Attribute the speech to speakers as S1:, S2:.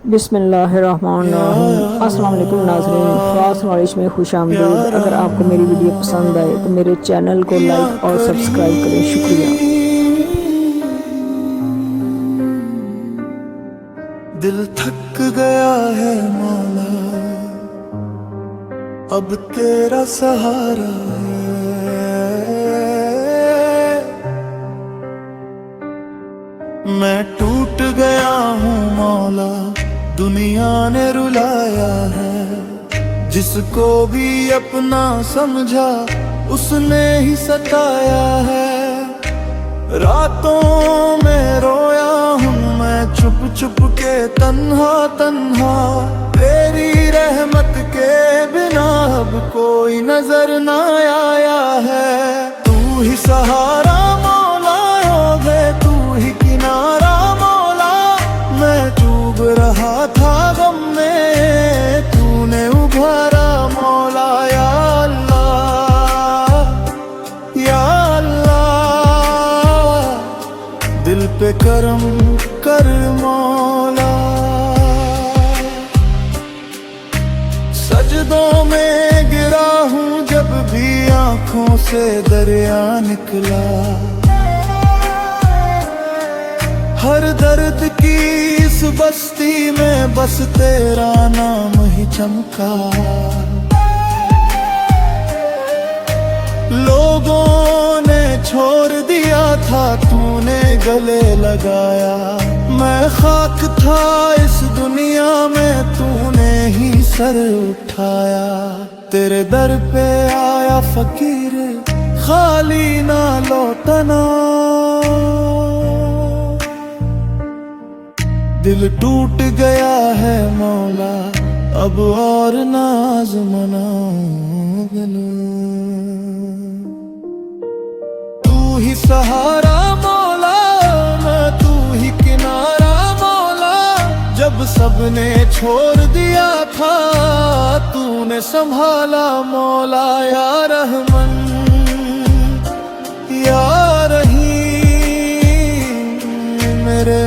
S1: बिस्मिल्लाहिर्रहमानिर्रहीम। अस्सलाम वालेकुम नाज़रीन, ख़ास नॉलेज में खुशामदीद। अगर आपको मेरी वीडियो पसंद आए तो मेरे चैनल को लाइक और सब्सक्राइब करें, शुक्रिया।
S2: दिल थक गया है मौला, अब तेरा सहारा है। मैं टूट गया हूँ मौला, दुनिया ने रुलाया है। जिसको भी अपना समझा उसने ही सताया है। रातों में रोया हूँ मैं चुप चुप के तन्हा तन्हा। तेरी रहमत के बिना अब कोई नजर ना आया है। तू ही सहारा मौला होगे, तू ही किनारा मौला। मैं डूब रहा था गम में, तूने उभारा मौला। या अल्लाह या अल्लाह, दिल पे करम कर मौला। सजदों में गिरा हूँ जब भी आंखों से दरिया निकला। हर दर्द की इस बस्ती में बस तेरा नाम ही चमका। लोगों ने छोड़ दिया था, तूने गले लगाया। मैं खाक था इस दुनिया में, तूने ही सर उठाया। तेरे दर पे आया फकीर, खाली ना लौटना। दिल टूट गया है मौला, अब और नाज मनाऊं। तू ही सहारा मौला, मैं तू ही किनारा मौला। जब सबने छोड़ दिया था, तूने संभाला मौला। या रहमन या रहीम मेरे